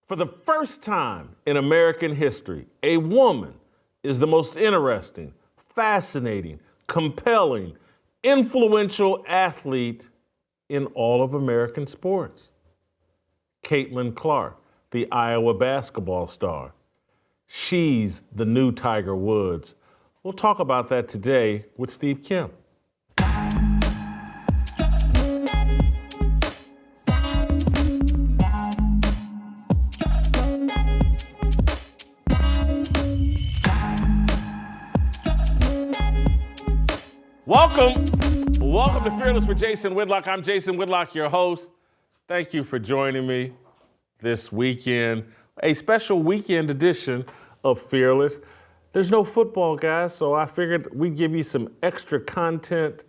For the first time in American history, a woman is the most interesting, fascinating, compelling, influential athlete in all of American sports. Caitlin Clark, the Iowa basketball star. She's the new Tiger Woods. We'll talk about that today with Steve Kim. Welcome to Fearless with Jason Whitlock. I'm Jason Whitlock, your host. Thank you for joining me this weekend, a special weekend edition of Fearless. There's no football, guys, so I figured we'd give you some extra content.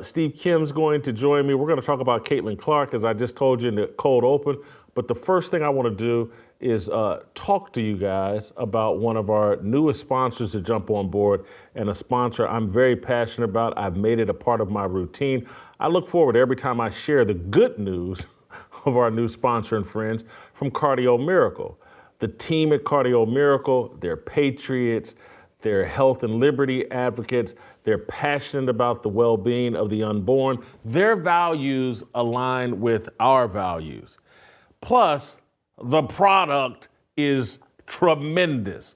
Steve Kim's going to join me. We're going to talk about Caitlin Clark, as I just told you in the cold open. But the first thing I want to do is talk to you guys about one of our newest sponsors to jump on board, and a sponsor I'm very passionate about. I've made it a part of my routine. I look forward every time I share the good news of our new sponsor and friends from Cardio Miracle. The team at Cardio Miracle, they're patriots, they're health and liberty advocates, they're passionate about the well-being of the unborn. Their values align with our values. Plus, the product is tremendous.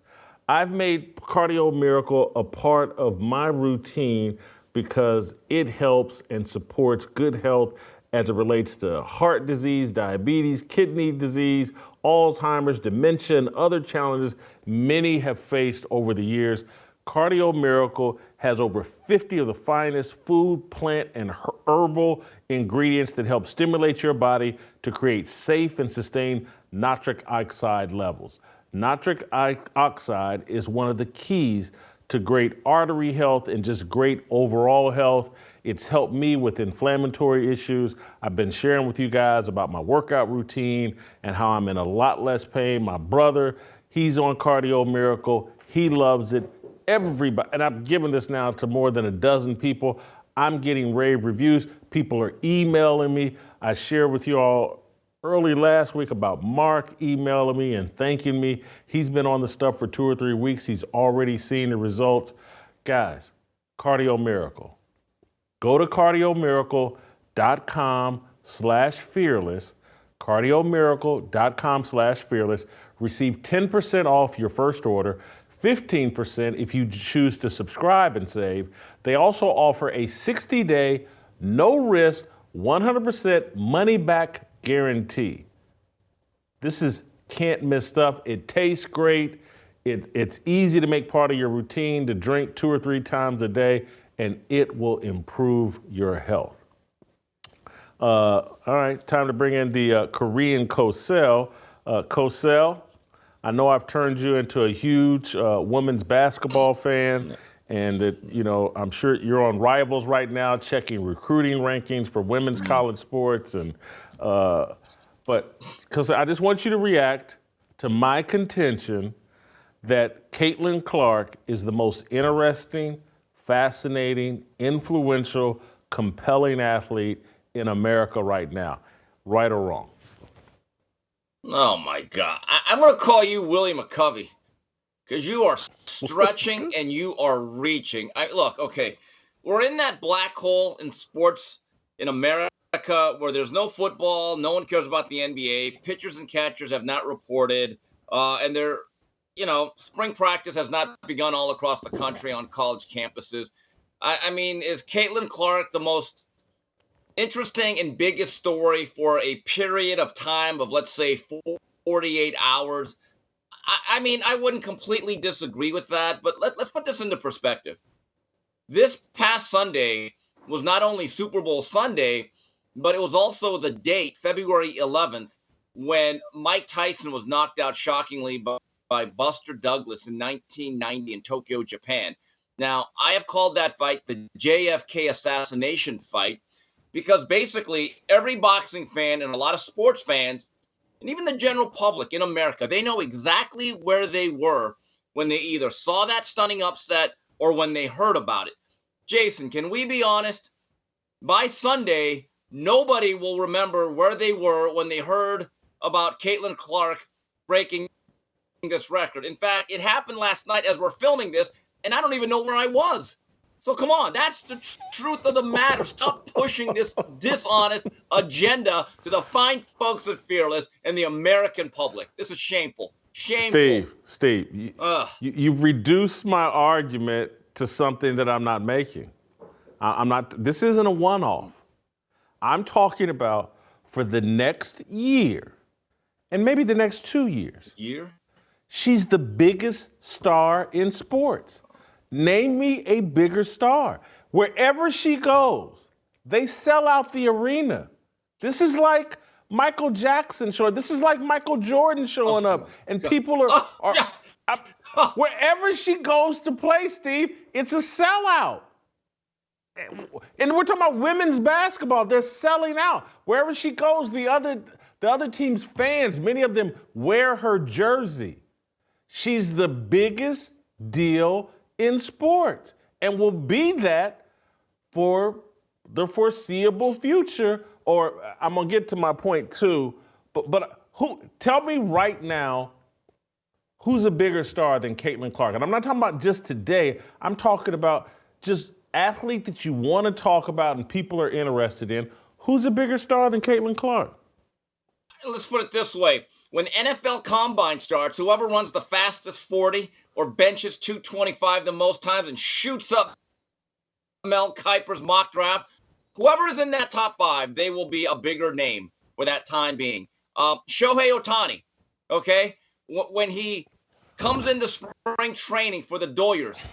I've made Cardio Miracle a part of my routine because it helps and supports good health as it relates to heart disease, diabetes, kidney disease, Alzheimer's, dementia, and other challenges many have faced over the years. Cardio Miracle has over 50 of the finest food, plant, and herbal ingredients that help stimulate your body to create safe and sustained nitric oxide levels. Nitric oxide is one of the keys to great artery health and just great overall health. It's helped me with inflammatory issues. I've been sharing with you guys about my workout routine and how I'm in a lot less pain. My brother, he's on Cardio Miracle. He loves it. Everybody, and I've given this now to more than a dozen people. I'm getting rave reviews. People are emailing me. I shared with you all early last week about Mark emailing me and thanking me. He's been on the stuff for 2 or 3 weeks. He's already seen the results. Guys, Cardio Miracle. Go to cardiomiracle.com/fearless, cardiomiracle.com/fearless. Receive 10% off your first order, 15% if you choose to subscribe and save. They also offer a 60-day, no-risk, 100% money-back guarantee. This is can't-miss stuff. It tastes great. It's easy to make part of your routine to drink 2 or 3 times a day, and it will improve your health. All right, time to bring in the Korean Cosell. Cosell, I know I've turned you into a huge women's basketball fan, and that, you know, I'm sure you're on Rivals right now checking recruiting rankings for women's college sports, and but because I just want you to react to my contention that Caitlin Clark is the most interesting, fascinating, influential, compelling athlete in America right now. Right or wrong? Oh, my God. I'm going to call you Willie McCovey because you are stretching and you are reaching. Look, okay, we're in that black hole in sports in America where there's no football. No one cares about the NBA. Pitchers and catchers have not reported. And spring practice has not begun all across the country on college campuses. I mean, is Caitlin Clark the most interesting and biggest story for a period of time of, let's say, 48 hours? I mean, I wouldn't completely disagree with that, but let's put this into perspective. This past Sunday was not only Super Bowl Sunday, but it was also the date, February 11th, when Mike Tyson was knocked out shockingly by Buster Douglas in 1990 in Tokyo, Japan. Now, I have called that fight the JFK assassination fight, because basically every boxing fan and a lot of sports fans, and even the general public in America, they know exactly where they were when they either saw that stunning upset or when they heard about it. Jason, can we be honest? By Sunday, nobody will remember where they were when they heard about Caitlin Clark breaking this record. In fact, it happened last night as we're filming this, and I don't even know where I was. So come on, that's the truth of the matter. Stop pushing this dishonest agenda to the fine folks at Fearless and the American public. This is shameful. Shameful. Steve, you've reduced my argument to something that I'm not making. I'm not. This isn't a one-off. I'm talking about for the next year, and maybe the next 2 years. She's the biggest star in sports. Name me a bigger star. Wherever she goes, they sell out the arena. This is like Michael Jackson showing. This is like Michael Jordan showing up, and people are wherever she goes to play, Steve, it's a sellout. And we're talking about women's basketball. They're selling out. Wherever she goes, the other team's fans, many of them wear her jersey. She's the biggest deal in sports and will be that for the foreseeable future. Or I'm gonna get to my point too, but tell me right now, who's a bigger star than Caitlin Clark? And I'm not talking about just today. I'm talking about just athlete that you want to talk about and people are interested in. Who's a bigger star than Caitlin Clark? Let's put it this way. When NFL Combine starts, whoever runs the fastest 40 or benches 225 the most times and shoots up Mel Kiper's mock draft, whoever is in that top 5, they will be a bigger name for that time being. Shohei Ohtani, okay? When he comes into spring training for the Doyers,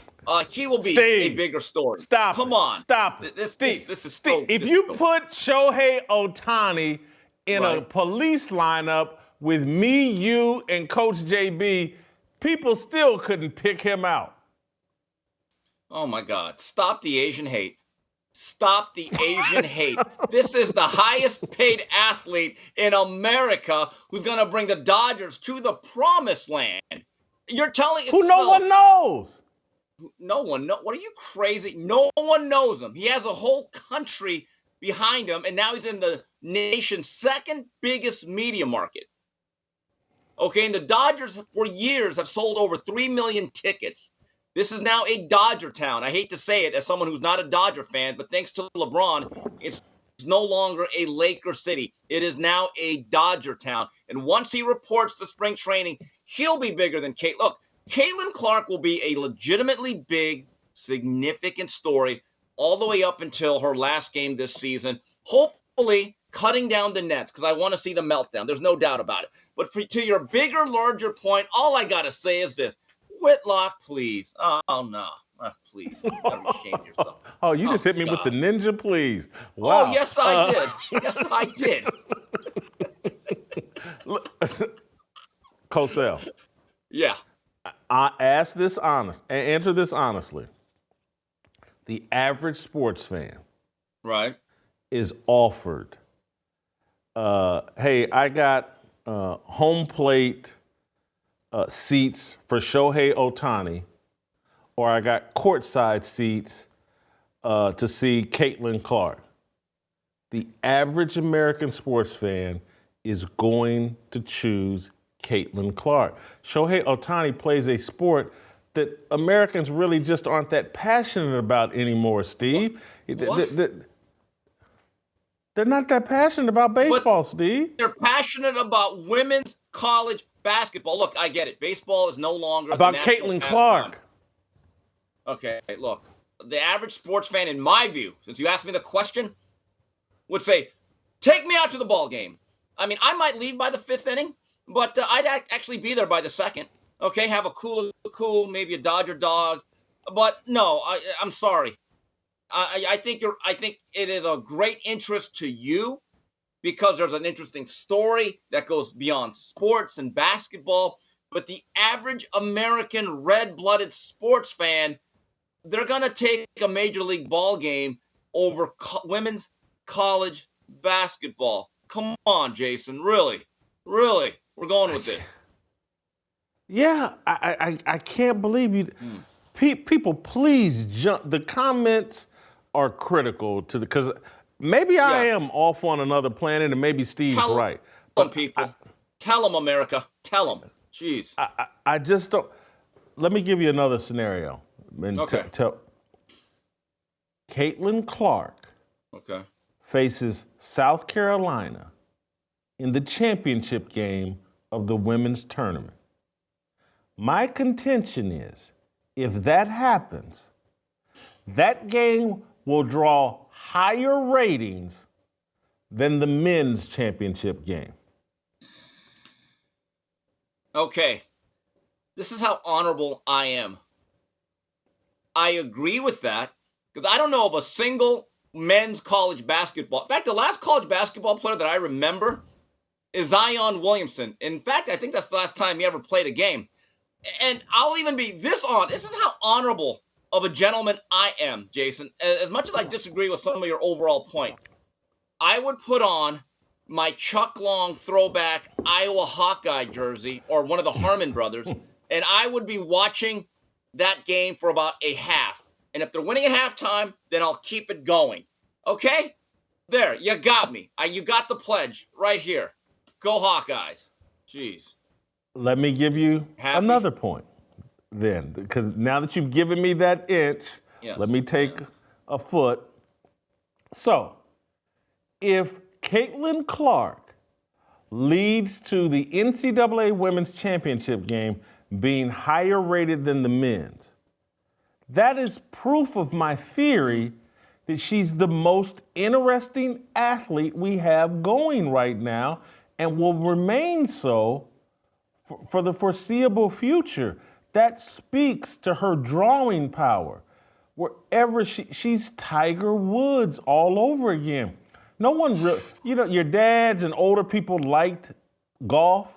he will be a bigger story. Come on. Stop it. This is Steve, if you put Shohei Ohtani in a police lineup with me, you, and Coach JB, people still couldn't pick him out. Oh, my God. Stop the Asian hate. Stop the Asian hate. This is the highest paid athlete in America who's going to bring the Dodgers to the promised land. You're telling who no one knows. No one knows. What are you crazy? No one knows him. He has a whole country behind him, and now he's in the nation's second biggest media market. Okay, and the Dodgers for years have sold over 3 million tickets. This is now a Dodger town. I hate to say it as someone who's not a Dodger fan, but thanks to LeBron, it's no longer a Laker city. It is now a Dodger town. And once he reports to spring training, he'll be bigger than Kate. Look, Caitlin Clark will be a legitimately big, significant story all the way up until her last game this season. Hopefully cutting down the nets, because I want to see the meltdown. There's no doubt about it. But to your bigger, larger point, all I got to say is this. Whitlock, please. Oh, no. Please. You got to be ashamed of yourself. Oh, you just hit me with the ninja, please. Wow. Oh, yes, I did. Yes, I did. Cosell. Yeah. I ask this answer this honestly. The average sports fan is offered, hey, I got home plate seats for Shohei Ohtani, or I got courtside seats to see Caitlin Clark. The average American sports fan is going to choose Caitlin Clark. Shohei Ohtani plays a sport that Americans really just aren't that passionate about anymore, Steve. They're not that passionate about baseball, Steve. They're passionate about women's college basketball. Look, I get it. Baseball is no longer about Caitlin Clark. Okay, look. The average sports fan, in my view, since you asked me the question, would say, take me out to the ball game. I mean, I might leave by the 5th inning, but I'd actually be there by the 2nd. Okay, have a cool, maybe a Dodger dog. But no, I'm sorry. I think it is a great interest to you because there's an interesting story that goes beyond sports and basketball. But the average American red-blooded sports fan, they're going to take a major league ball game over women's college basketball. Come on, Jason. Really? We're going with this. Yeah, I can't believe you. People, please jump. The comments are critical to because maybe I am off on another planet and maybe Steve's right. Tell them, people. Tell them, America. tell them. Jeez. I just don't. Let me give you another scenario. And Okay. Caitlin Clark Okay. faces South Carolina in the championship game of the women's tournament. My contention is, if that happens, that game will draw higher ratings than the men's championship game. Okay. This is how honorable I am. I agree with that because I don't know of a single men's college basketball. In fact, the last college basketball player that I remember is Zion Williamson. In fact, I think that's the last time he ever played a game. And I'll even be this on. This is how honorable of a gentleman I am, Jason. As much as I disagree with some of your overall point, I would put on my Chuck Long throwback Iowa Hawkeye jersey or one of the Harmon brothers, and I would be watching that game for about a half. And if they're winning at halftime, then I'll keep it going. Okay? There, you got me. You got the pledge right here. Go Hawkeyes. Jeez. Let me give you another point then, because now that you've given me that inch, let me take a foot. So, if Caitlin Clark leads to the NCAA Women's Championship game being higher rated than the men's, that is proof of my theory that she's the most interesting athlete we have going right now and will remain so for the foreseeable future. That speaks to her drawing power. Wherever she's Tiger Woods all over again. No one really, your dads and older people liked golf,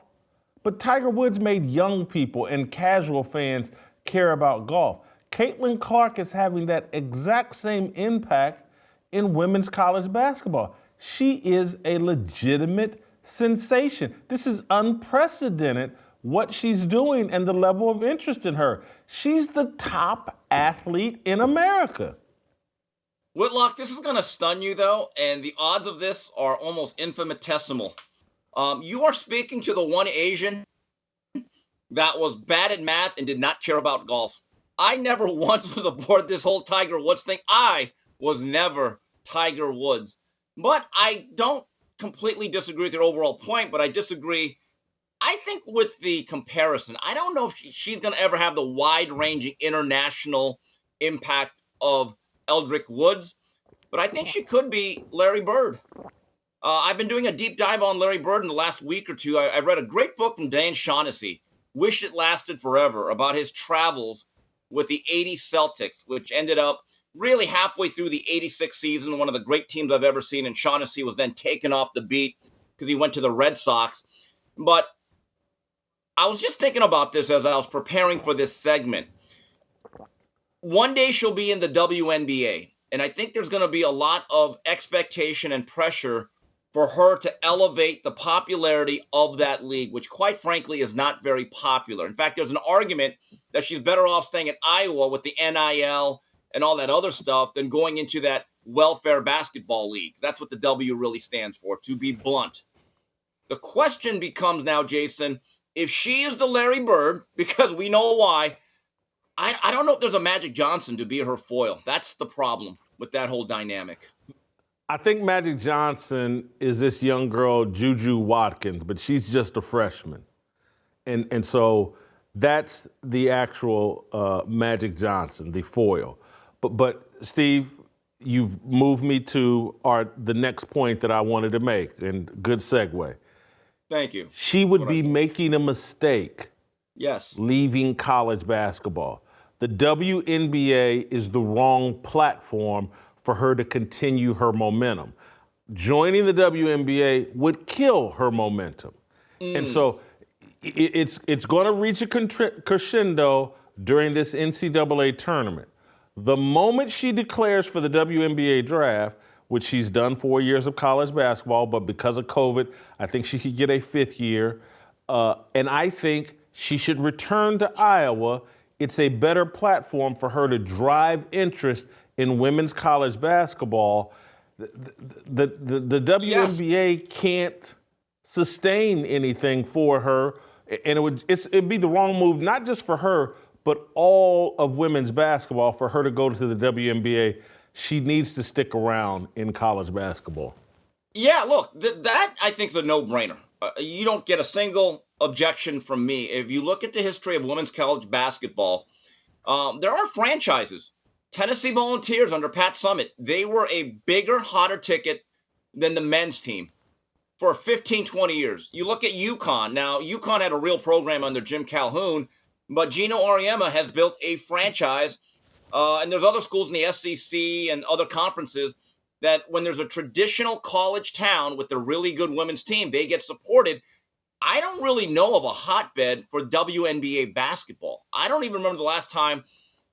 but Tiger Woods made young people and casual fans care about golf. Caitlin Clark is having that exact same impact in women's college basketball. She is a legitimate sensation. This is unprecedented what she's doing and the level of interest in her. She's the top athlete in America. Whitlock, this is going to stun you, though, and the odds of this are almost infinitesimal. You are speaking to the one Asian that was bad at math and did not care about golf. I never once was aboard this whole Tiger Woods thing. I was never Tiger Woods. But I don't completely disagree with your overall point, but I disagree, I think, with the comparison. I don't know if she's going to ever have the wide-ranging international impact of Eldrick Woods, but I think she could be Larry Bird. I've been doing a deep dive on Larry Bird in the last week or two. I read a great book from Dan Shaughnessy, Wish It Lasted Forever, about his travels with the 80 Celtics, which ended up really halfway through the 86 season, one of the great teams I've ever seen, and Shaughnessy was then taken off the beat because he went to the Red Sox. But I was just thinking about this as I was preparing for this segment. One day she'll be in the WNBA, and I think there's going to be a lot of expectation and pressure for her to elevate the popularity of that league, which quite frankly is not very popular. In fact, there's an argument that she's better off staying at Iowa with the NIL and all that other stuff than going into that welfare basketball league. That's what the W really stands for, to be blunt. The question becomes now, Jason, if she is the Larry Bird, because we know why, I don't know if there's a Magic Johnson to be her foil. That's the problem with that whole dynamic. I think Magic Johnson is this young girl, Juju Watkins, but she's just a freshman. And so that's the actual Magic Johnson, the foil. But Steve, you've moved me to the next point that I wanted to make, and good segue. Thank you. She would be making a mistake. Yes. Leaving college basketball. The WNBA is the wrong platform for her to continue her momentum. Joining the WNBA would kill her momentum. And so it's going to reach a crescendo during this NCAA tournament. The moment she declares for the WNBA draft, which she's done 4 years of college basketball, but because of COVID, I think she could get a fifth year. And I think she should return to Iowa. It's a better platform for her to drive interest in women's college basketball. The WNBA can't sustain anything for her And it'd be the wrong move, not just for her, but all of women's basketball, for her to go to the WNBA. She needs to stick around in college basketball. Yeah, look, that I think is a no-brainer. You don't get a single objection from me. If you look at the history of women's college basketball, there are franchises. Tennessee Volunteers under Pat Summitt, they were a bigger, hotter ticket than the men's team for 15, 20 years. You look at UConn. Now, UConn had a real program under Jim Calhoun, but Gino Auriemma has built a franchise. And there's other schools in the SEC and other conferences that when there's a traditional college town with a really good women's team, they get supported. I don't really know of a hotbed for WNBA basketball. I don't even remember the last time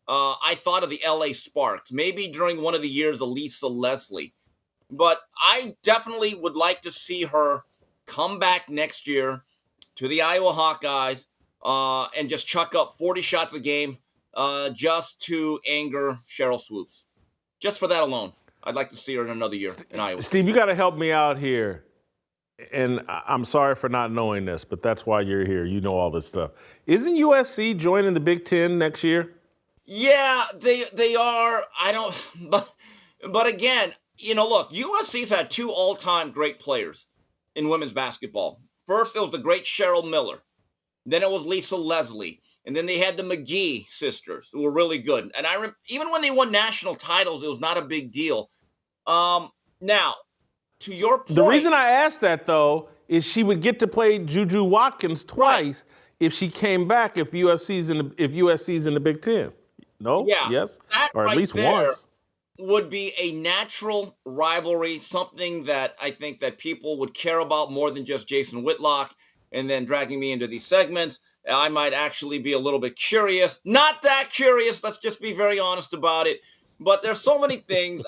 I thought of the LA Sparks, maybe during one of the years of Lisa Leslie. But I definitely would like to see her come back next year to the Iowa Hawkeyes and just chuck up 40 shots a game just to anger Cheryl Swoops. Just for that alone, I'd like to see her in another year in Iowa. Steve, you got to help me out here. And I'm sorry for not knowing this, but that's why you're here. You know all this stuff. Isn't USC joining the Big Ten next year? Yeah, they are. I don't, but again, look, USC's had two all-time great players in women's basketball. First, it was the great Cheryl Miller. Then it was Lisa Leslie. And then they had the McGee sisters, who were really good. And even when they won national titles, it was not a big deal. Now, to your point, the reason I asked that though is she would get to play Juju Watkins twice if she came back. If USC's in the Big Ten, no, yeah, yes, or at right least there once. Would be a natural rivalry, something that I think that people would care about more than just Jason Whitlock and then dragging me into these segments. I might actually be a little bit curious. Not that curious. Let's just be very honest about it. But there's so many things.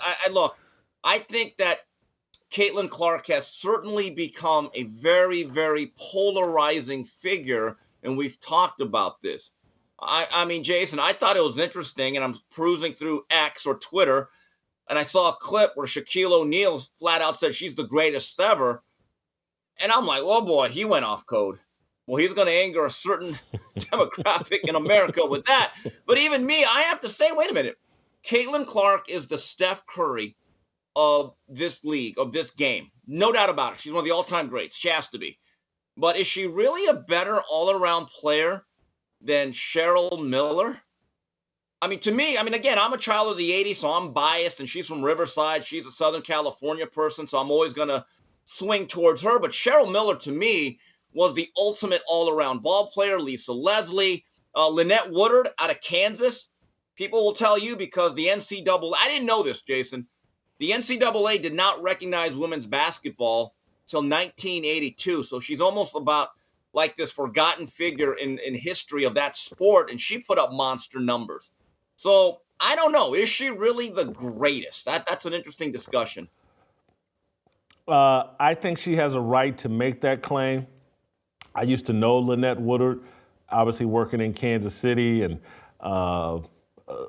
I think that Caitlin Clark has certainly become a very, very polarizing figure, and we've talked about this. I mean, Jason, I thought it was interesting, and I'm perusing through X or Twitter, and I saw a clip where Shaquille O'Neal flat out said she's the greatest ever. And I'm like, oh boy, he went off code. Well, he's going to anger a certain demographic in America with that. But even me, I have to say, wait a minute. Caitlin Clark is the Steph Curry of this league, of this game. No doubt about it. She's one of the all-time greats. She has to be. But is she really a better all-around player than Cheryl Miller? I mean, to me, again, I'm a child of the 80s, so I'm biased, and she's from Riverside. She's a Southern California person, so I'm always going to swing towards her. But Cheryl Miller, to me, was the ultimate all-around ball player. Lisa Leslie, Lynette Woodard out of Kansas. People will tell you because the NCAA, I didn't know this, Jason. The NCAA did not recognize women's basketball till 1982. So she's almost about like this forgotten figure in history of that sport. And she put up monster numbers. So I don't know. Is she really the greatest? That's an interesting discussion. I think she has a right to make that claim. I used to know Lynette Woodard, obviously working in Kansas City, and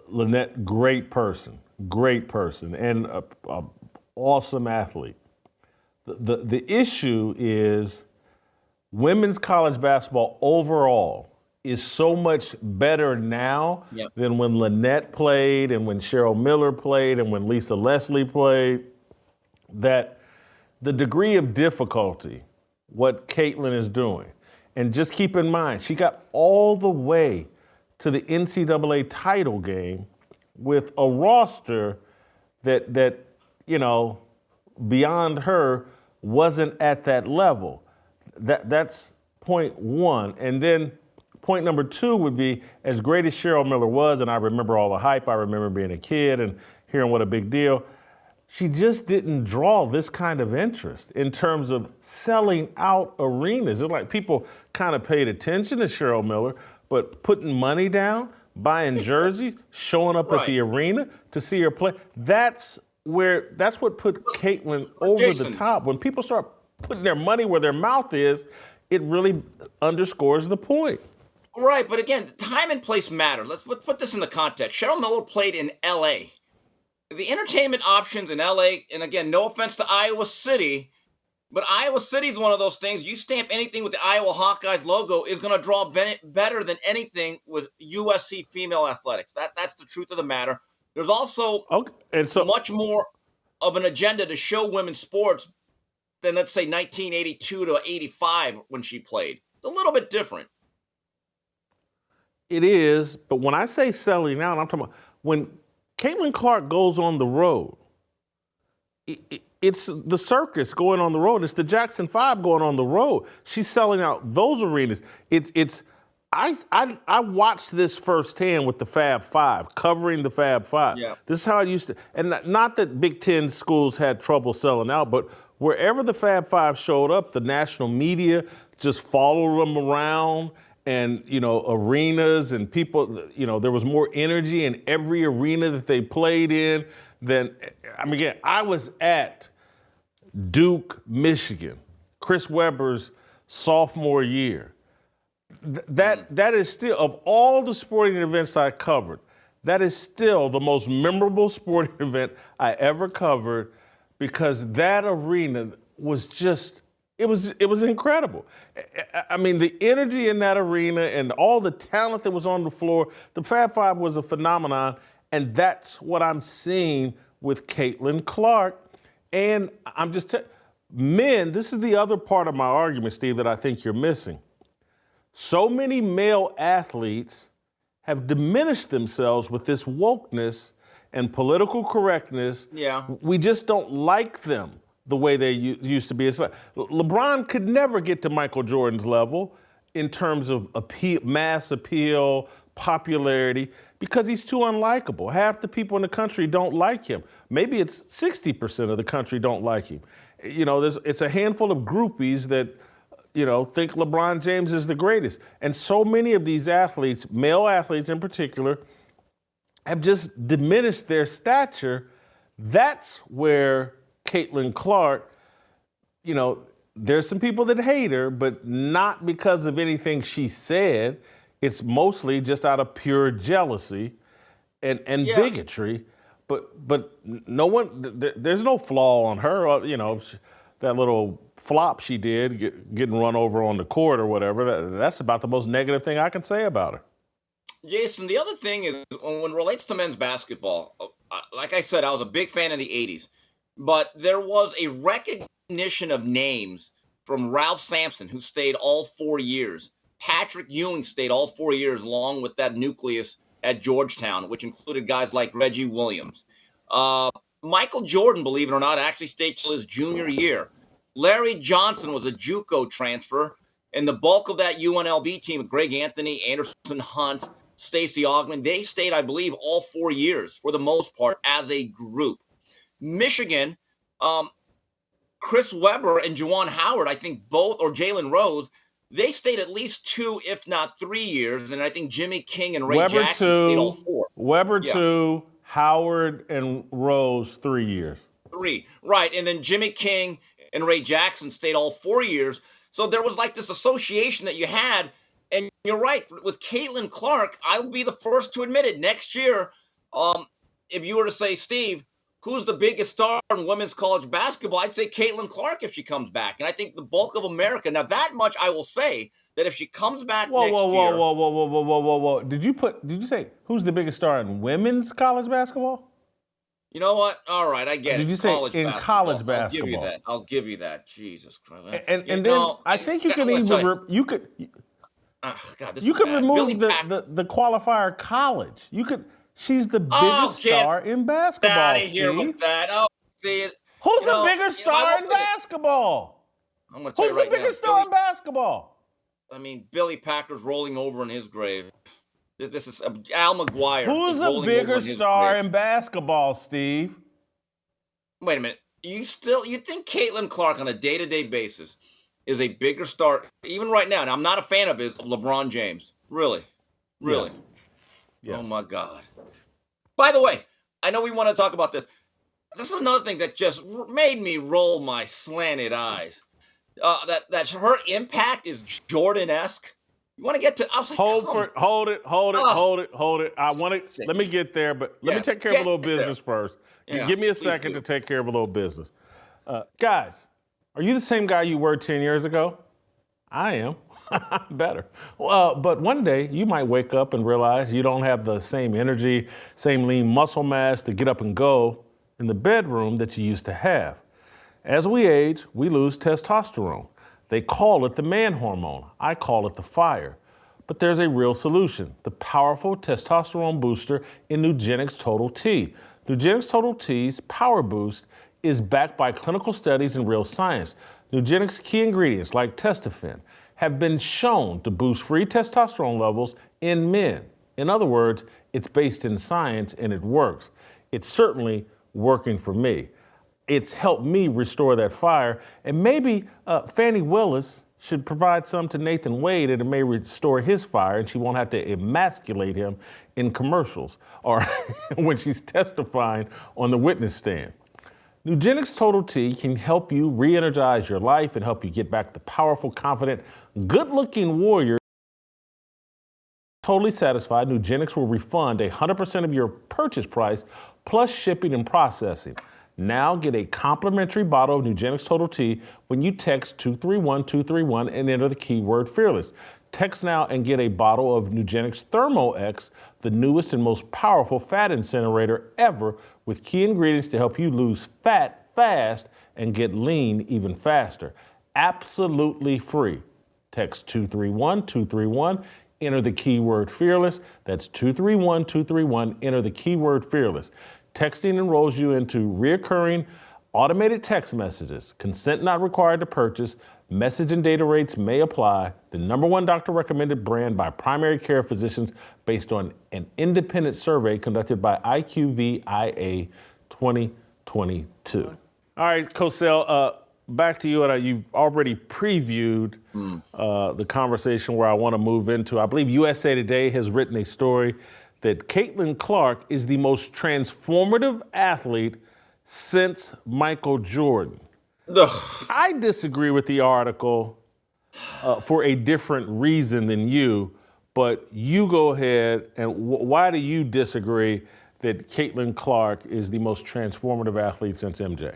Lynette, great person, and a awesome athlete. The issue is women's college basketball overall is so much better now than when Lynette played and when Cheryl Miller played and when Lisa Leslie played, that the degree of difficulty, what Caitlin is doing, and just keep in mind, she got all the way to the NCAA title game with a roster that beyond her wasn't at that level. That's point one. And then point number two would be, as great as Cheryl Miller was, and I remember all the hype, I remember being a kid and hearing what a big deal, she just didn't draw this kind of interest in terms of selling out arenas. It's like people kind of paid attention to Cheryl Miller, but putting money down, buying jerseys, showing up at the arena to see her play, that's what put Caitlin over the top. When people start putting their money where their mouth is, it really underscores the point. Right, but again, time and place matter. Let's put this in the context. Cheryl Miller played in LA. The entertainment options in LA, and again, no offense to Iowa City, But Iowa City's one of those things. You stamp anything with the Iowa Hawkeyes logo is going to draw better than anything with USC female athletics. That's the truth of the matter. There's also much more of an agenda to show women's sports than, let's say, 1982 to 85 when she played. It's a little bit different. It is, but when I say selling out, I'm talking about when Caitlin Clark goes on the road. It's the circus going on the road. It's the Jackson 5 going on the road. She's selling out those arenas. I watched this firsthand with the Fab Five, covering the Fab Five. Yeah. This is how it used to, and not that Big Ten schools had trouble selling out, but wherever the Fab Five showed up, the national media just followed them around, and arenas and people. There was more energy in every arena that they played in than. Again, I was at Duke, Michigan, Chris Webber's sophomore year. That is still, of all the sporting events I covered, that is still the most memorable sporting event I ever covered, because that arena was just, it was incredible. The energy in that arena and all the talent that was on the floor, the Fab Five was a phenomenon, and that's what I'm seeing with Caitlin Clark. And I'm just men, this is the other part of my argument, Steve, that I think you're missing. So many male athletes have diminished themselves with this wokeness and political correctness. Yeah. We just don't like them the way they used to be. It's like LeBron could never get to Michael Jordan's level in terms of mass appeal, popularity, because he's too unlikable. Half the people in the country don't like him. Maybe it's 60% of the country don't like him. It's a handful of groupies that think LeBron James is the greatest. And so many of these athletes, male athletes in particular, have just diminished their stature. That's where Caitlin Clark, there's some people that hate her, but not because of anything she said. It's mostly just out of pure jealousy and bigotry. But no one, there's no flaw on her. That little flop she did, getting run over on the court or whatever, that's about the most negative thing I can say about her. Jason, the other thing is, when it relates to men's basketball, like I said, I was a big fan in the 80s, but there was a recognition of names from Ralph Sampson, who stayed all 4 years. Patrick Ewing stayed all 4 years, along with that nucleus at Georgetown, which included guys like Reggie Williams. Michael Jordan, believe it or not, actually stayed till his junior year. Larry Johnson was a JUCO transfer, and the bulk of that UNLV team with Greg Anthony, Anderson Hunt, Stacey Augmon, they stayed, I believe, all 4 years for the most part as a group. Michigan, Chris Webber and Juwan Howard, I think both, or Jalen Rose, they stayed at least 2, if not 3 years. And I think Jimmy King and Ray Jackson stayed all 4. Weber 2, Howard and Rose 3 years. 3, right. And then Jimmy King and Ray Jackson stayed all 4 years. So there was like this association that you had. And you're right. With Caitlin Clark, I'll be the first to admit it. Next year, if you were to say, Steve, who's the biggest star in women's college basketball, I'd say Caitlin Clark if she comes back. And I think the bulk of America, now that much I will say, that if she comes back next year. Whoa. Did you say who's the biggest star in women's college basketball? You know what? All right, I get it. Did you say college basketball? I'll give you that. Jesus Christ. And then I think you could even you could remove the qualifier college. You could. She's the biggest star in basketball. Get out of here with that. Oh, see it. Who's the biggest star in basketball? I'm going to tell you right now. Who's the biggest star in basketball? Billy Packer's rolling over in his grave. This is Al McGuire. Who's the bigger star in basketball, Steve? Wait a minute. You think Caitlin Clark on a day-to-day basis is a bigger star, even right now? And I'm not a fan of LeBron James. Really? Yes. Oh my God. By the way, I know we want to talk about this. This is another thing that just made me roll my slanted eyes. That her impact is Jordan-esque. You want to get to? I was like, hold it. I want to. Let me get there, but let me take care of a little business first. Yeah, give me a second to take care of a little business, guys. Are you the same guy you were 10 years ago? I am. Better. But one day you might wake up and realize you don't have the same energy, same lean muscle mass to get up and go in the bedroom that you used to have. As we age, we lose testosterone. They call it the man hormone. I call it the fire. But there's a real solution, the powerful testosterone booster in Nugenix Total T. Nugenix Total T's Power Boost is backed by clinical studies and real science. Nugenix key ingredients like testofen have been shown to boost free testosterone levels in men. In other words, it's based in science and it works. It's certainly working for me. It's helped me restore that fire, and maybe Fannie Willis should provide some to Nathan Wade, and it may restore his fire, and she won't have to emasculate him in commercials or when she's testifying on the witness stand. Nugenix Total T can help you re-energize your life and help you get back the powerful, confident, good-looking warrior. Totally satisfied, Nugenix will refund 100% of your purchase price plus shipping and processing. Now get a complimentary bottle of Nugenix Total T when you text 231231 and enter the keyword fearless. Text now and get a bottle of Nugenix Thermo X, the newest and most powerful fat incinerator ever, with key ingredients to help you lose fat fast and get lean even faster. Absolutely free. Text 231231, enter the keyword fearless. That's 231231, enter the keyword fearless. Texting enrolls you into reoccurring automated text messages. Consent not required to purchase. Message and data rates may apply. The #1 doctor recommended brand by primary care physicians based on an independent survey conducted by IQVIA 2022. All right, Cosell, back to you. And you've already previewed the conversation where I want to move into. I believe USA Today has written a story that Caitlin Clark is the most transformative athlete since Michael Jordan. Ugh. I disagree with the article for a different reason than you, but you go ahead and why do you disagree that Caitlin Clark is the most transformative athlete since MJ?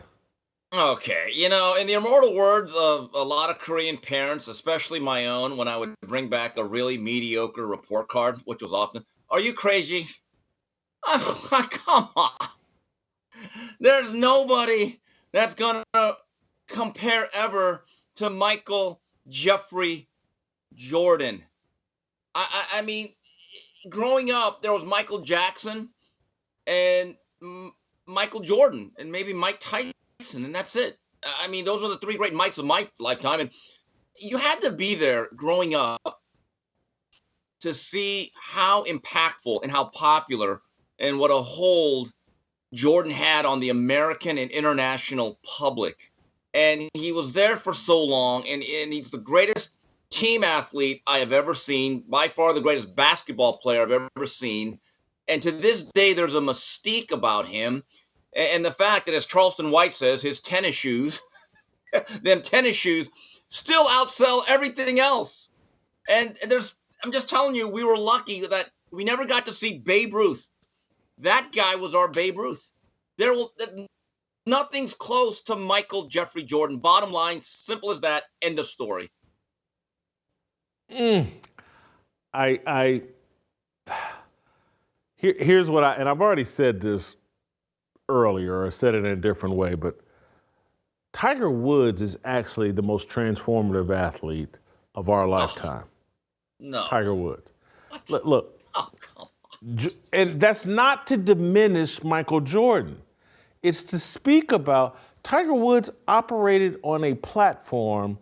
Okay, in the immortal words of a lot of Korean parents, especially my own, when I would bring back a really mediocre report card, which was often, are you crazy? Come on. There's nobody that's going to compare ever to Michael Jeffrey Jordan. I mean, growing up, there was Michael Jackson and Michael Jordan and maybe Mike Tyson, and that's it. I mean, those were the three great Mikes of my lifetime. And you had to be there growing up to see how impactful and how popular and what a hold Jordan had on the American and international public. And he was there for so long, and he's the greatest team athlete I have ever seen, by far the greatest basketball player I've ever seen. And to this day, there's a mystique about him. And the fact that, as Charleston White says, his tennis shoes, them tennis shoes, still outsell everything else. And I'm just telling you, we were lucky that we never got to see Babe Ruth. That guy was our Babe Ruth. Nothing's close to Michael Jeffrey Jordan. Bottom line, simple as that. End of story. Here's what and I've already said this earlier, or said it in a different way, but Tiger Woods is actually the most transformative athlete of our lifetime. No. Tiger Woods. What? Look. Oh, come on. And that's not to diminish Michael Jordan. It's to speak about Tiger Woods operated on a platform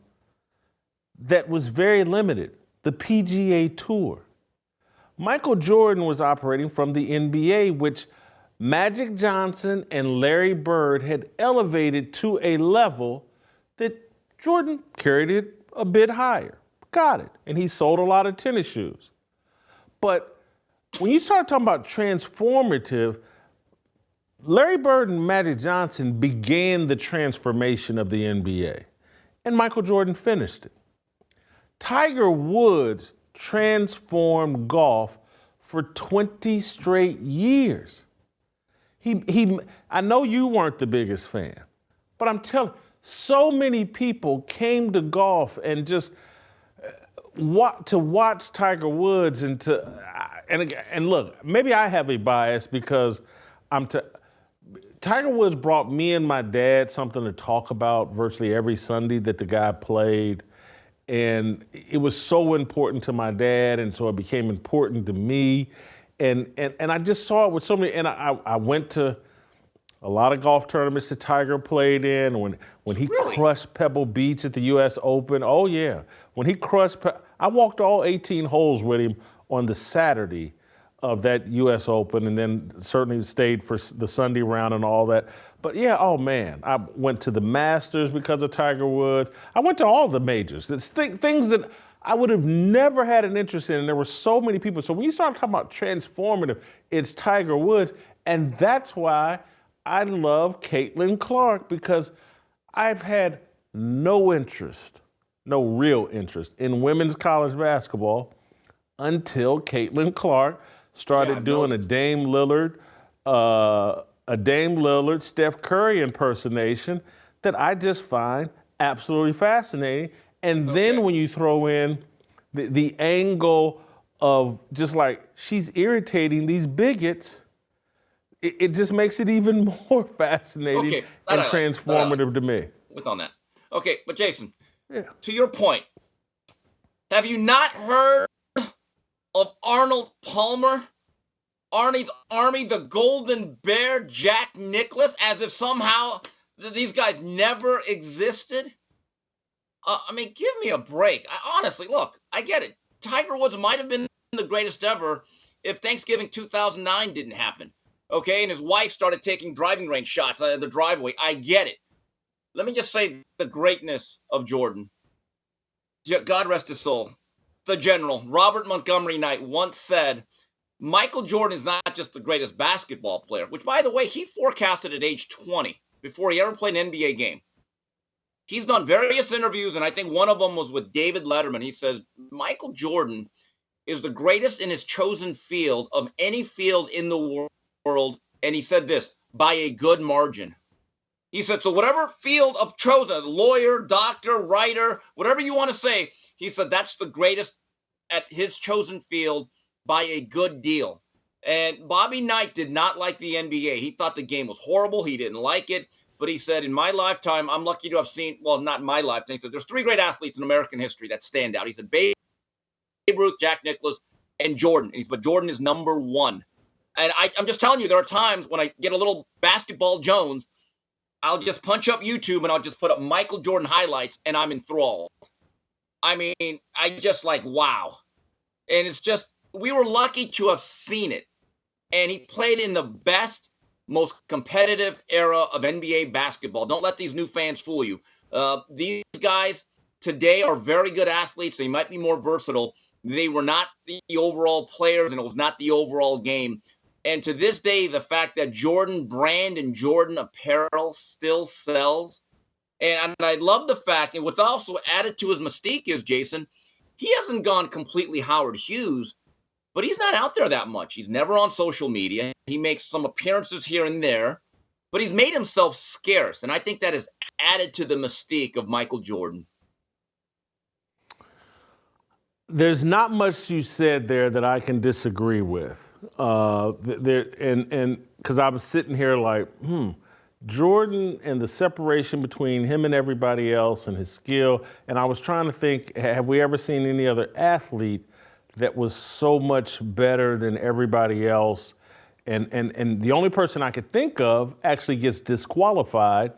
that was very limited, the PGA Tour. Michael Jordan was operating from the NBA, which Magic Johnson and Larry Bird had elevated to a level that Jordan carried it a bit higher. Got it. And he sold a lot of tennis shoes. But when you start talking about transformative, Larry Bird and Magic Johnson began the transformation of the NBA, and Michael Jordan finished it. Tiger Woods transformed golf for 20 straight years. I know you weren't the biggest fan, but I'm telling you, so many people came to golf and just to watch Tiger Woods and look, maybe I have a bias because Tiger Woods brought me and my dad something to talk about virtually every Sunday that the guy played. And it was so important to my dad, and so it became important to me. And I just saw it with so many, and I went to a lot of golf tournaments that Tiger played in. When he crushed Pebble Beach at the U.S. Open, oh yeah. When he crushed, I walked all 18 holes with him on the Saturday of that U.S. Open, and then certainly stayed for the Sunday round and all that. But yeah, oh man, I went to the Masters because of Tiger Woods. I went to all the majors. It's things that I would have never had an interest in, and there were so many people. So when you start talking about transformative, it's Tiger Woods, and that's why I love Caitlin Clark, because I've had no real interest in women's college basketball until Caitlin Clark started doing a Dame Lillard, Steph Curry impersonation that I just find absolutely fascinating. And then when you throw in the angle of just like she's irritating these bigots, it just makes it even more fascinating and transformative to me. With on that. Okay, but Jason, to your point, have you not heard of Arnold Palmer? Arnie's Army, the Golden Bear, Jack Nicklaus, as if somehow these guys never existed? I mean, give me a break. Honestly, look, I get it. Tiger Woods might have been the greatest ever if Thanksgiving 2009 didn't happen. Okay, and his wife started taking driving range shots out of the driveway. I get it. Let me just say the greatness of Jordan. God rest his soul. The general, Robert Montgomery Knight, once said, Michael Jordan is not just the greatest basketball player, which, by the way, he forecasted at age 20 before he ever played an NBA game. He's done various interviews, and I think one of them was with David Letterman. He says, Michael Jordan is the greatest in his chosen field of any field in the world. And he said this, by a good margin. He said, so whatever field of chosen, lawyer, doctor, writer, whatever you want to say, he said that's the greatest at his chosen field by a good deal. And Bobby Knight did not like the NBA. He thought the game was horrible. He didn't like it. But he said, in my lifetime, I'm lucky to have seen, well, not in my lifetime. He said, there's three great athletes in American history that stand out. He said, Babe Ruth, Jack Nicklaus, and Jordan. And he said, but Jordan is number one. And I'm just telling you, there are times when I get a little basketball Jones, I'll just punch up YouTube and I'll just put up Michael Jordan highlights and I'm enthralled. I mean, I just like, wow. And it's just, we were lucky to have seen it. And he played in the best, most competitive era of NBA basketball. Don't let these new fans fool you. These guys today are very good athletes. They might be more versatile. They were not the overall players, and it was not the overall game. And to this day, the fact that Jordan brand and Jordan apparel still sells. And I love the fact, and what's also added to his mystique is, Jason, he hasn't gone completely Howard Hughes, but he's not out there that much. He's never on social media. He makes some appearances here and there, but he's made himself scarce. And I think that has added to the mystique of Michael Jordan. There's not much you said there that I can disagree with. Because I'm sitting here like, Jordan and the separation between him and everybody else and his skill. And I was trying to think, have we ever seen any other athlete that was so much better than everybody else? And the only person I could think of actually gets disqualified,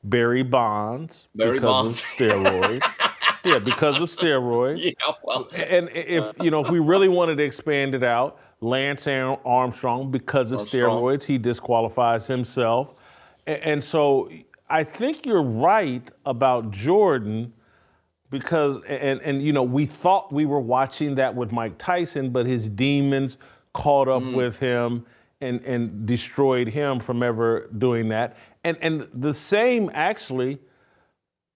Barry Bonds, because of steroids. Yeah, because of steroids. Yeah, well. And if we really wanted to expand it out, Lance Armstrong, because of steroids, he disqualifies himself. And so I think you're right about Jordan because, we thought we were watching that with Mike Tyson, but his demons caught up with him and destroyed him from ever doing that. And the same, actually,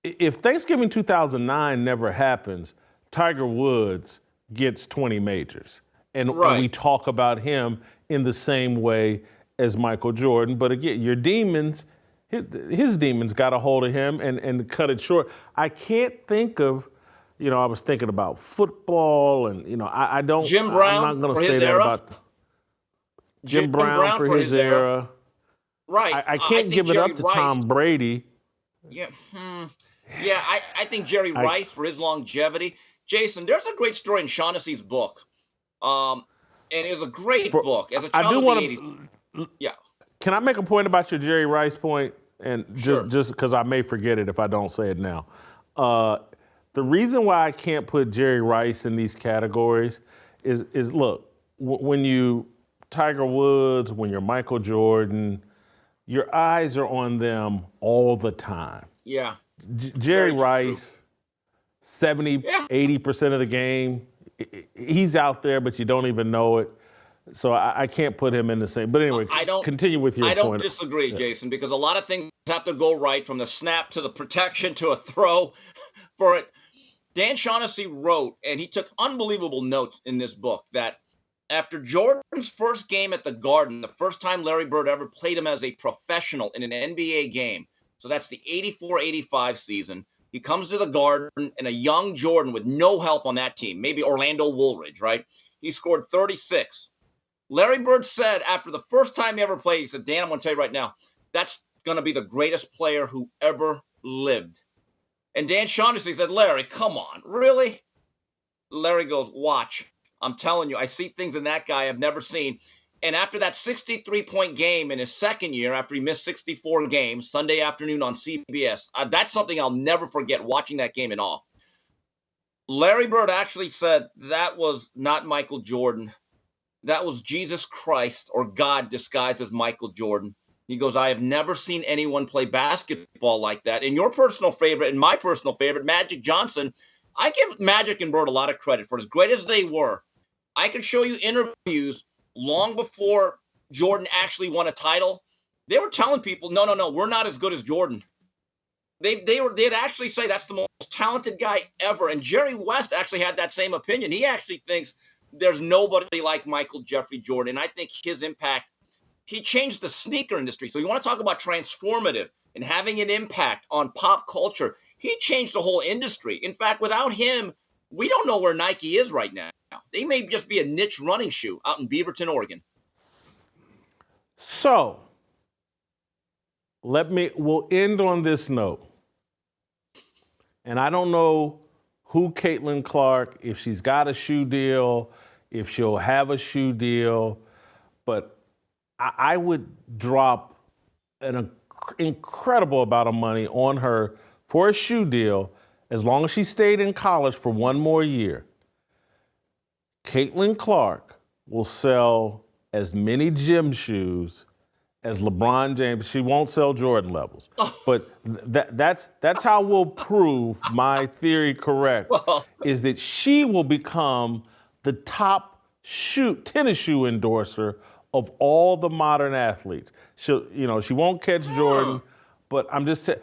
if Thanksgiving 2009 never happens, Tiger Woods gets 20 majors. And we talk about him in the same way as Michael Jordan. But again, your demons, his demons got a hold of him and cut it short. I can't think of, I was thinking about football and, I don't, Jim I'm Brown not going for to say his that era. about Jim Brown for his era. Right. I can't give it up to Tom Brady. Yeah. Yeah, I think Jerry Rice for his longevity. Jason, there's a great story in Shaughnessy's book. And it was a great book. As a child of the 80s. Yeah. Can I make a point about your Jerry Rice point? And Sure. just because I may forget it if I don't say it now. The reason why I can't put Jerry Rice in these categories is look, when you Tiger Woods, when you're Michael Jordan, your eyes are on them all the time. Yeah. Jerry Rice, 80% of the game, he's out there, but you don't even know it. So I can't put him in the same. But anyway, continue with your point. I don't disagree, Jason, because a lot of things have to go right, from the snap to the protection to a throw for it. Dan Shaughnessy wrote, and he took unbelievable notes in this book, that after Jordan's first game at the Garden, the first time Larry Bird ever played him as a professional in an NBA game, so that's the 84-85 season, he comes to the Garden, and a young Jordan with no help on that team, maybe Orlando Woolridge, right? He scored 36. Larry Bird said after the first time he ever played, he said, Dan, I'm going to tell you right now, that's going to be the greatest player who ever lived. And Dan Shaughnessy said, Larry, come on, really? Larry goes, watch. I'm telling you, I see things in that guy I've never seen. And after that 63-point game in his second year, after he missed 64 games, Sunday afternoon on CBS, that's something I'll never forget, watching that game in awe. Larry Bird actually said that was not Michael Jordan. That was Jesus Christ, or God disguised as Michael Jordan. He goes, I have never seen anyone play basketball like that. And your personal favorite and my personal favorite, Magic Johnson, I give Magic and Bird a lot of credit for it. As great as they were, I could show you interviews long before Jordan actually won a title. They were telling people, no, we're not as good as Jordan. They'd actually say that's the most talented guy ever. And Jerry West actually had that same opinion. He actually thinks there's nobody like Michael Jeffrey Jordan. I think his impact, he changed the sneaker industry. So you want to talk about transformative and having an impact on pop culture. He changed the whole industry. In fact, without him, we don't know where Nike is right now. They may just be a niche running shoe out in Beaverton, Oregon. So we'll end on this note. And I don't know who Caitlin Clark, if she's got a shoe deal, if she'll have a shoe deal, but I would drop an incredible amount of money on her for a shoe deal as long as she stayed in college for one more year. Caitlin Clark will sell as many gym shoes as LeBron James. She won't sell Jordan levels. But that's how we'll prove my theory correct, is that she will become the top tennis shoe endorser of all the modern athletes. She won't catch Jordan, but I'm just saying,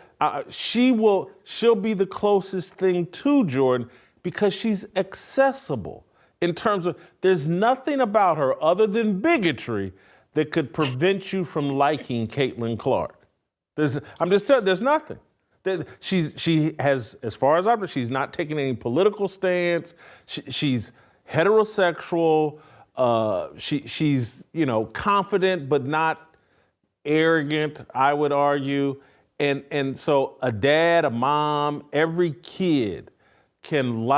she'll be the closest thing to Jordan because she's accessible. In terms of, there's nothing about her other than bigotry that could prevent you from liking Caitlin Clark. I'm just telling you, there's nothing. She has, as far as I know, she's not taking any political stance. She's heterosexual. She's confident but not arrogant, I would argue. And so a dad, a mom, every kid can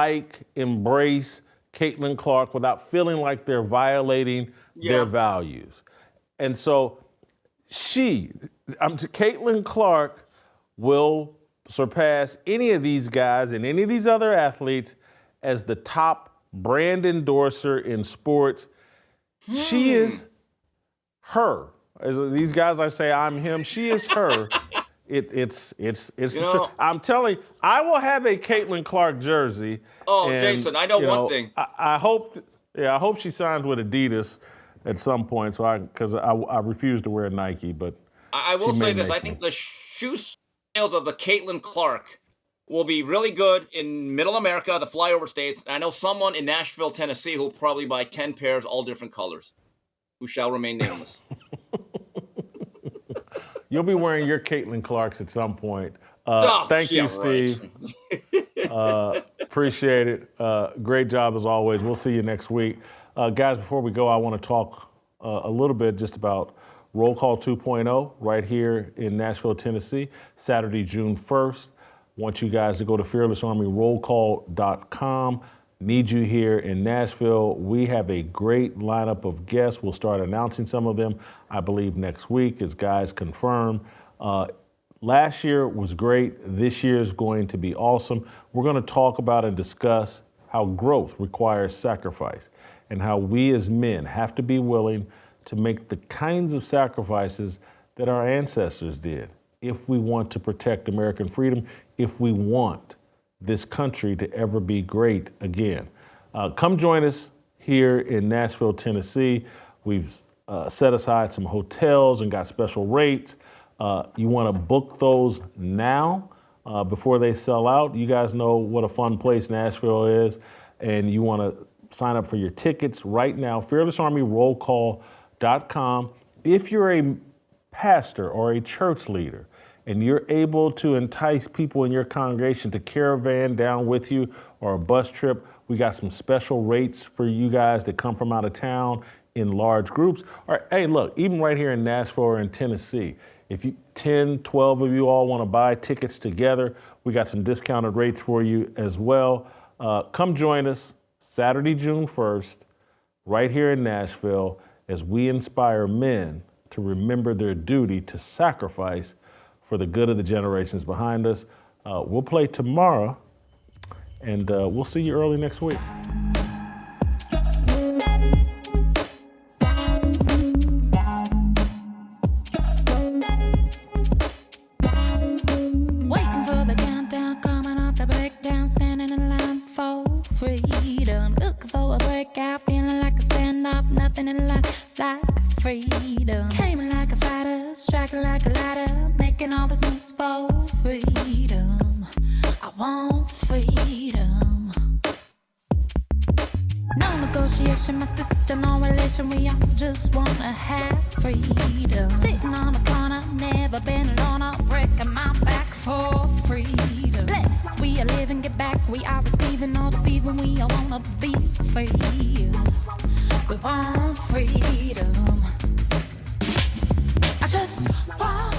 embrace Caitlin Clark without feeling like they're violating their values. And so Caitlin Clark will surpass any of these guys and any of these other athletes as the top brand endorser in sports. She is her. As these guys, I say, I'm him. She is her. I'm telling you, I will have a Caitlin Clark jersey. Oh, and, Jason, I know one thing. I hope she signs with Adidas at some point. Because I refuse to wear Nike, but I will say this: I think the shoe sales of the Caitlin Clark will be really good in Middle America, the flyover states. I know someone in Nashville, Tennessee, who will probably buy 10 pairs, all different colors, who shall remain nameless. You'll be wearing your Caitlin Clarks at some point. Thank yeah, you, Steve. Appreciate it. Great job as always. We'll see you next week. Guys, before we go, I want to talk a little bit just about Roll Call 2.0 right here in Nashville, Tennessee, Saturday, June 1st. Want you guys to go to fearlessarmyrollcall.com. Need you here in Nashville. We have a great lineup of guests. We'll start announcing some of them, I believe, next week as guys confirm. Last year was great. This year is going to be awesome. We're going to talk about and discuss how growth requires sacrifice and how we as men have to be willing to make the kinds of sacrifices that our ancestors did if we want to protect American freedom, if we want this country to ever be great again. Come join us here in Nashville, Tennessee. We've set aside some hotels and got special rates. You want to book those now before they sell out. You guys know what a fun place Nashville is, and you want to sign up for your tickets right now, fearlessarmyrollcall.com. If you're a pastor or a church leader and you're able to entice people in your congregation to caravan down with you or a bus trip, we got some special rates for you guys that come from out of town in large groups. Or, hey, look, even right here in Nashville or in Tennessee, if you 10, 12 of you all want to buy tickets together, we got some discounted rates for you as well. Come join us Saturday, June 1st, right here in Nashville, as we inspire men to remember their duty to sacrifice for the good of the generations behind us. We'll play tomorrow, and we'll see you early next week. Waiting for the countdown, coming off the breakdown, standing in line for freedom. Looking for a breakout, feeling like a standoff, nothing in life like freedom. Came in like a fighter, striking like a ladder, making all these moves for freedom. I want freedom. No negotiation, my sister, no relation. We all just wanna have freedom. Sitting on a corner, never been alone. I'm breaking my back for freedom. Blessed, we are living, get back. We are receiving, all deceiving. We all wanna be free. We want freedom. I just want